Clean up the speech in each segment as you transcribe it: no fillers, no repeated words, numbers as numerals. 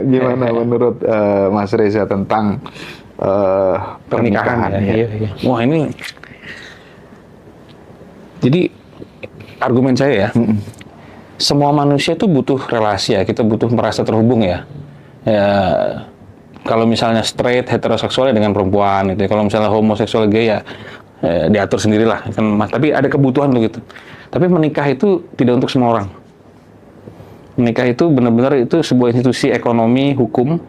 Gimana menurut Mas Reza tentang pernikahan? Ya. Iya. Wah ini, jadi argumen saya ya, semua manusia itu butuh relasi ya, kita butuh merasa terhubung ya. Ya, kalau misalnya straight heteroseksual ya dengan perempuan gitu. Kalau misalnya homoseksual gay ya diatur sendirilah kan. Tapi ada kebutuhan tuh gitu. Tapi menikah itu tidak untuk semua orang. Menikah itu benar-benar itu sebuah institusi ekonomi hukum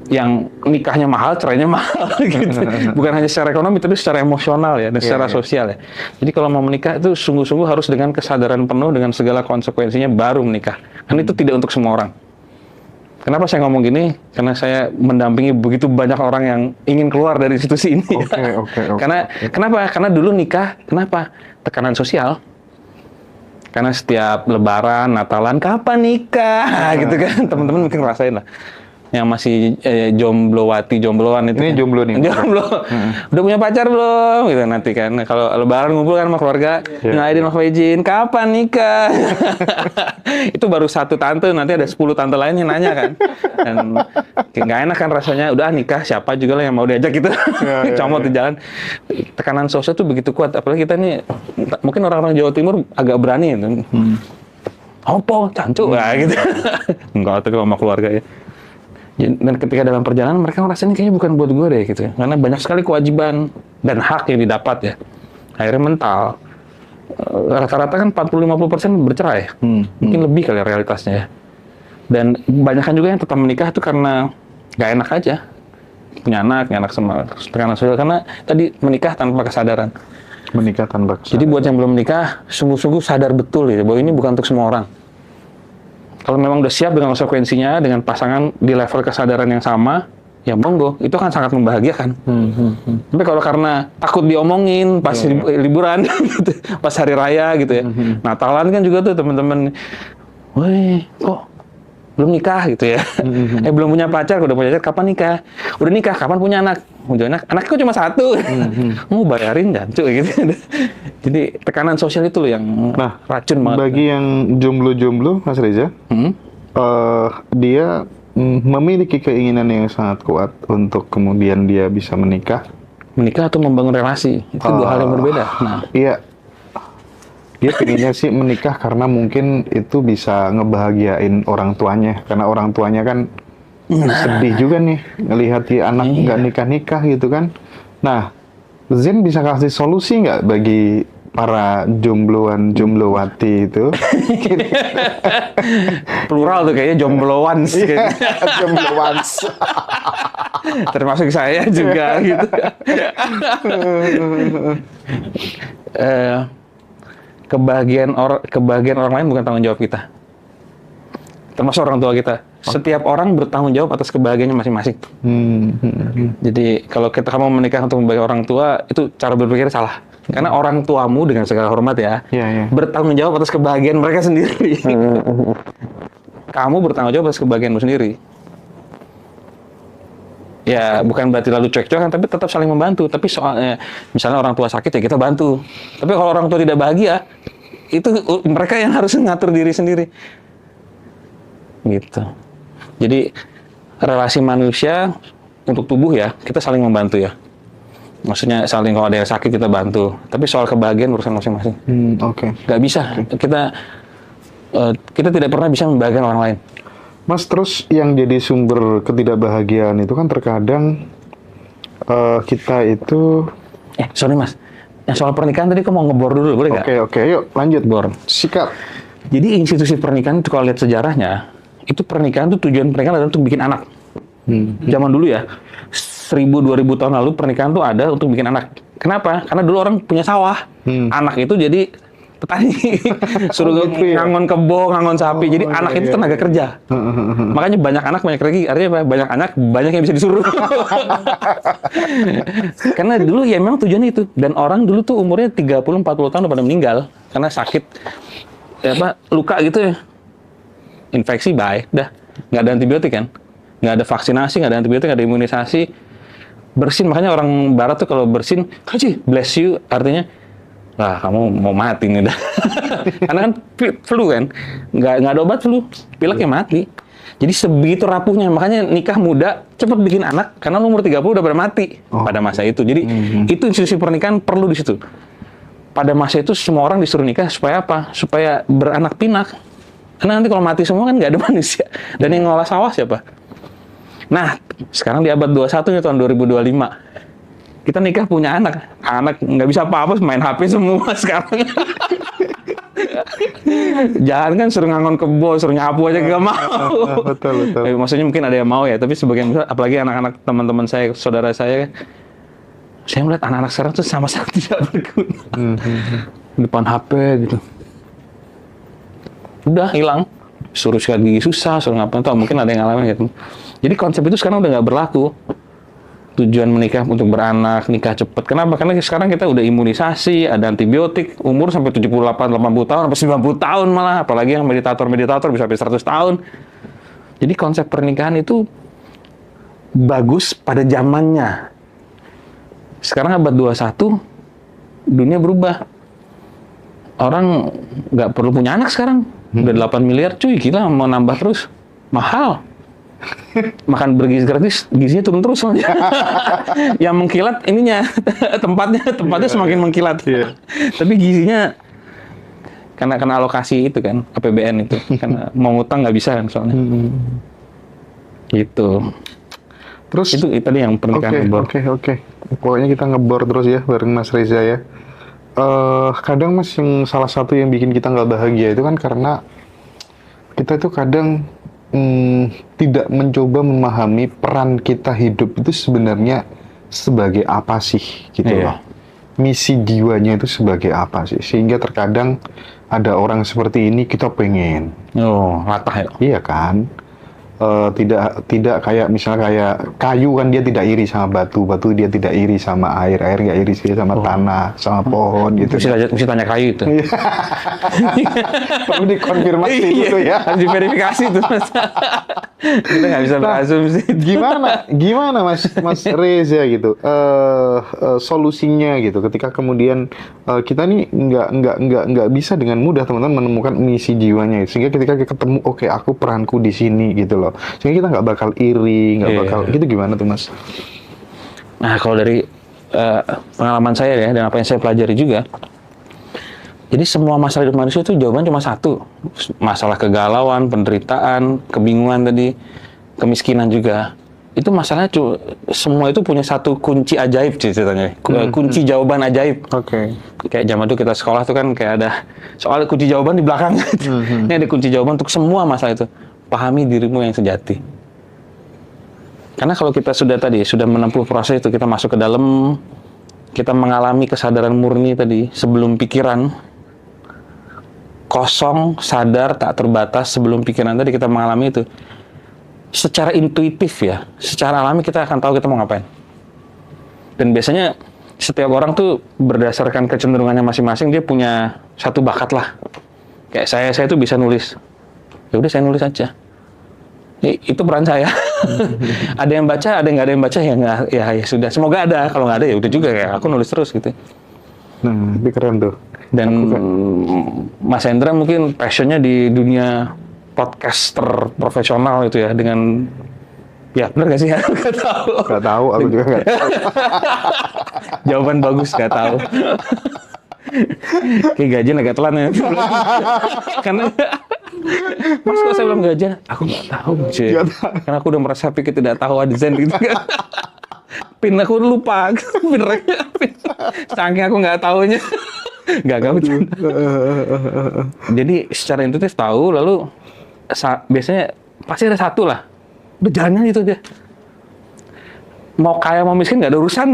yang nikahnya mahal, cerainya mahal gitu. Bukan hanya secara ekonomi, tapi secara emosional ya, dan secara sosial ya. Jadi kalau mau menikah itu sungguh-sungguh harus dengan kesadaran penuh dengan segala konsekuensinya baru menikah. Kan itu tidak untuk semua orang. Kenapa saya ngomong gini? Karena saya mendampingi begitu banyak orang yang ingin keluar dari institusi ini. Kenapa? Karena dulu nikah, kenapa? Tekanan sosial. Karena setiap Lebaran, Natalan, kapan nikah? Gitu kan, teman-teman mungkin ngerasain lah. Yang masih jomblowati, jombloan itu. Ini kan? Jomblo nih. Jomblo. Udah punya pacar belum? Gitu nanti kan. Kalau Lebaran ngumpul kan sama keluarga, Aidin mau izin, kapan nikah? Itu baru satu tante, nanti ada 10 tante lain yang nanya kan. Dan nggak enak kan rasanya, udah nikah siapa juga lah yang mau diajak gitu. Comot di jalan. Tekanan sosial tuh begitu kuat, apalagi kita nih, mungkin orang-orang Jawa Timur agak berani gitu. Opo, cancu lah gitu. Enggak, tuh sama keluarga ya. Dan ketika dalam perjalanan mereka ngerasain kayaknya bukan buat gue deh gitu, karena banyak sekali kewajiban dan hak yang didapat ya. Akhirnya mental, rata-rata kan 40-50% bercerai, mungkin lebih kali realitasnya ya. Dan banyak juga yang tetap menikah itu karena nggak enak aja, punya anak, nggak enak sama tekanan sosial, karena tadi menikah tanpa kesadaran. Menikah tanpa kesadaran. Jadi buat yang belum menikah, sungguh-sungguh sadar betul ya bahwa ini bukan untuk semua orang. Kalau memang udah siap dengan konsekuensinya, dengan pasangan di level kesadaran yang sama, ya monggo, itu kan sangat membahagiakan. Tapi kalau karena takut diomongin pas liburan, gitu, pas hari raya gitu ya, Natalan kan juga tuh teman-teman, woi kok belum nikah gitu ya, belum punya pacar, udah punya pacar, kapan nikah? Udah nikah, kapan punya anak? Punya anaknya kok cuma satu, mau bayarin jancu gitu. Jadi tekanan sosial itu loh yang racun banget. Bagi yang jomblo-jomblo, Mas Reza, dia memiliki keinginan yang sangat kuat untuk kemudian dia bisa menikah. Menikah atau membangun relasi, itu dua hal yang berbeda. Nah, iya. Dia pengennya sih menikah karena mungkin itu bisa ngebahagiain orang tuanya. Karena orang tuanya kan sedih juga nih ngelihat anak nggak nikah-nikah gitu kan. Nah, Zen bisa kasih solusi nggak bagi para jomblowati itu? Plural tuh kayaknya jomblowans. Jomblowans. Termasuk saya juga gitu. Kebahagiaan orang lain bukan tanggung jawab kita, termasuk orang tua kita. Setiap orang bertanggung jawab atas kebahagiaannya masing-masing. Jadi kalau kamu menikah untuk membahagiakan orang tua, itu cara berpikir salah. Karena orang tuamu dengan segala hormat ya, bertanggung jawab atas kebahagiaan mereka sendiri. Kamu bertanggung jawab atas kebahagiaanmu sendiri. Ya, bukan berarti lalu cuek-cuekan, tapi tetap saling membantu. Tapi soalnya, misalnya orang tua sakit, ya kita bantu. Tapi kalau orang tua tidak bahagia, itu mereka yang harus ngatur diri sendiri. Gitu. Jadi, relasi manusia untuk tubuh ya, kita saling membantu ya. Maksudnya saling, kalau ada yang sakit, kita bantu. Tapi soal kebahagiaan, urusan masing-masing. Nggak bisa. Kita tidak pernah bisa membahagiakan orang lain. Mas, terus yang jadi sumber ketidakbahagiaan itu kan terkadang kita itu... Sorry Mas, yang soal pernikahan tadi aku mau ngebor dulu, boleh nggak? Oke, yuk lanjut. Bor. Sikap. Jadi institusi pernikahan itu kalau lihat sejarahnya, itu pernikahan itu tujuan pernikahan adalah untuk bikin anak. Zaman dulu ya, 1000-2000 tahun lalu pernikahan tuh ada untuk bikin anak. Kenapa? Karena dulu orang punya sawah, anak itu jadi petani, suruh ngangon kebo, ngangon sapi. Jadi anak itu tenaga kerja. Makanya banyak anak, banyak rezeki. Artinya apa? Banyak anak, banyak yang bisa disuruh. Karena dulu ya memang tujuannya itu. Dan orang dulu tuh umurnya 30-40 tahun udah pada meninggal. Karena sakit, luka gitu ya. Infeksi, bye. Dah. Nggak ada antibiotik kan? Nggak ada vaksinasi, nggak ada antibiotik, nggak ada imunisasi. Bersin, makanya orang barat tuh kalau bersin, bless you, artinya lah kamu mau mati nih dah. Karena kan flu kan, nggak ada obat flu, pilek ya mati. Jadi sebegitu rapuhnya, makanya nikah muda, cepat bikin anak, karena umur 30 udah pada mati pada masa itu. Jadi itu institusi pernikahan perlu di situ. Pada masa itu semua orang disuruh nikah supaya apa? Supaya beranak pinak. Karena nanti kalau mati semua kan nggak ada manusia. Dan yang ngolah sawah siapa? Nah, sekarang di abad 21 ya, tahun 2025. Kita nikah punya anak. Anak nggak bisa apa-apa, main HP semua sekarang. Jangan kan suruh ngangon kebo, suruh nyapu aja gak mau. Betul. Maksudnya mungkin ada yang mau ya, tapi sebagian besar, apalagi anak-anak teman-teman saya, saudara saya melihat anak-anak sekarang tuh sama sekali tidak berguna. Depan HP gitu. Udah hilang. Suruh sikat gigi susah, suruh ngapain tau, mungkin ada yang ngalamin gitu. Jadi konsep itu sekarang udah nggak berlaku. Tujuan menikah untuk beranak, nikah cepat. Kenapa? Karena sekarang kita udah imunisasi, ada antibiotik, umur sampai 78, 80 tahun, sampai 90 tahun malah. Apalagi yang meditator bisa sampai 100 tahun. Jadi konsep pernikahan itu bagus pada zamannya. Sekarang abad 21, dunia berubah. Orang nggak perlu punya anak sekarang. Udah 8 miliar, cuy, gila, mau nambah terus. Mahal. Makan bergizi gratis, gizinya turun terus soalnya. Yang mengkilat ininya, tempatnya semakin mengkilat. Tapi gizinya karena alokasi itu kan, APBN itu. Karena mau ngutang nggak bisa kan soalnya. Gitu. Terus itu tadi yang pernikahan ngebor. Oke. Pokoknya kita ngebor terus ya bareng Mas Reza ya. Kadang Mas, yang salah satu yang bikin kita nggak bahagia itu kan karena kita itu kadang tidak mencoba memahami peran kita hidup itu sebenarnya sebagai apa sih gitu loh. Misi jiwanya itu sebagai apa sih, sehingga terkadang ada orang seperti ini kita pengen. Latah ya. Iya kan. Tidak kayak misalnya kayak kayu kan, dia tidak iri sama batu dia tidak iri sama air nggak iri sih sama tanah, sama pohon gitu. Mesti tanya kayu itu. Perlu dikonfirmasi itu ya. Harus diverifikasi itu Mas. Kita nggak bisa berasumsi. Gimana Mas Reza gitu, solusinya gitu ketika kemudian kita nih nggak bisa dengan mudah teman-teman menemukan misi jiwanya, sehingga ketika kita ketemu, oke, aku peranku di sini gitu loh, sehingga kita nggak bakal iri, bakal gitu. Gimana tuh Mas? Nah, kalau dari pengalaman saya ya, dan apa yang saya pelajari juga, jadi semua masalah hidup manusia itu jawabannya cuma satu. Masalah kegalauan, penderitaan, kebingungan tadi, kemiskinan juga. Itu masalahnya semua itu punya satu kunci ajaib ceritanya. Kunci jawaban ajaib. Kayak zaman itu kita sekolah tuh kan kayak ada soal kunci jawaban di belakang. Ini ada kunci jawaban untuk semua masalah itu. Pahami dirimu yang sejati. Karena kalau kita sudah menempuh proses itu, kita masuk ke dalam, kita mengalami kesadaran murni tadi, sebelum pikiran, kosong, sadar, tak terbatas, sebelum pikiran tadi kita mengalami itu. Secara intuitif ya, secara alami kita akan tahu kita mau ngapain. Dan biasanya setiap orang tuh berdasarkan kecenderungannya masing-masing, dia punya satu bakat lah. Kayak saya tuh bisa nulis. Ya udah, saya nulis aja. Itu peran saya. Ada yang baca, ada yang nggak ada yang baca, ya sudah. Semoga ada. Kalau nggak ada ya udah juga, kayak aku nulis terus gitu. Nah, ini keren tuh. Dan Mas Hendra mungkin passionnya di dunia podcaster profesional itu ya, dengan ya benar nggak sih? Nggak tahu, aku juga nggak tahu. Jawaban bagus, nggak tahu. Kayak gajian agak telan ya. Karena Mas, kok saya belum gajian? Aku nggak tahu, cuy. Karena aku udah merasa pikir tidak tahu adzen gitu kan. Pin aku lupa. Saking aku nggak tahunya. Nggak tahu. Jadi secara intuitif tahu, lalu biasanya pasti ada satu lah. Berjalannya itu dia. Mau kaya mau miskin nggak ada urusan.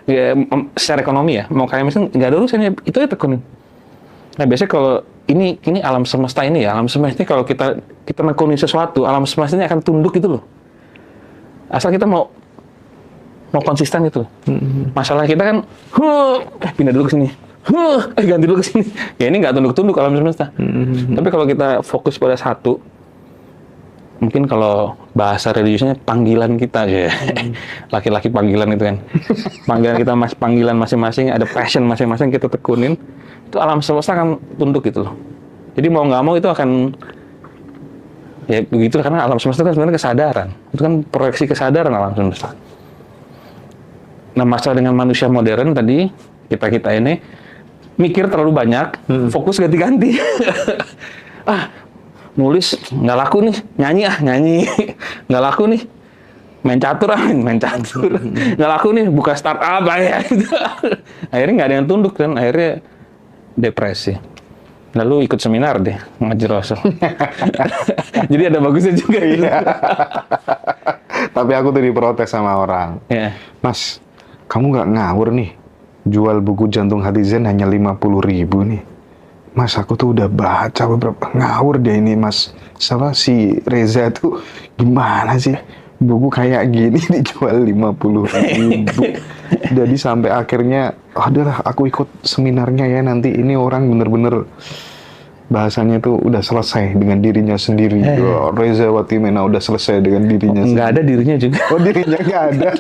Ya, secara ekonomi ya, mau kaya miskin nggak ada urusannya, itu ya tekunin. Nah biasanya kalau ini alam semesta ini ya, alam semesta ini kalau kita nekunin sesuatu, alam semesta ini akan tunduk gitu loh. Asal kita mau konsisten gitu. Masalah kita kan, pindah dulu ke sini, ganti dulu ke sini. Ya ini nggak tunduk-tunduk alam semesta. Tapi kalau kita fokus pada satu, mungkin kalau bahasa religiusnya panggilan kita ya. Laki-laki panggilan itu kan. Panggilan masing-masing, ada passion masing-masing kita tekunin. Itu alam semesta akan tunduk gitu loh. Jadi mau nggak mau itu akan Ya begitu, karena alam semesta kan sebenarnya kesadaran. Itu kan proyeksi kesadaran alam semesta. Nah, masalah dengan manusia modern tadi, kita ini mikir terlalu banyak, fokus ganti-ganti. Nulis nggak laku nih, nyanyi. Nggak laku nih, main catur. Nggak laku nih, buka startup ya. Akhirnya nggak ada yang tunduk, dan akhirnya depresi. Lalu ikut seminar deh, ngaji Rasul. Jadi ada bagusnya juga. Iya. Tapi aku tuh diprotes sama orang. Ya. Mas, kamu nggak ngawur nih. Jual buku Jantung Hati Zen hanya 50.000 nih. Mas, aku tuh udah baca beberapa. Ngawur dia ini, Mas. Sama si Reza tuh gimana sih? Buku kayak gini dijual 50.000. Jadi sampai akhirnya, adalah aku ikut seminarnya ya, nanti ini orang bener-bener bahasanya tuh udah selesai dengan dirinya sendiri. Oh, Reza Watimena udah selesai dengan dirinya sendiri. Nggak ada dirinya juga. Oh, dirinya nggak ada.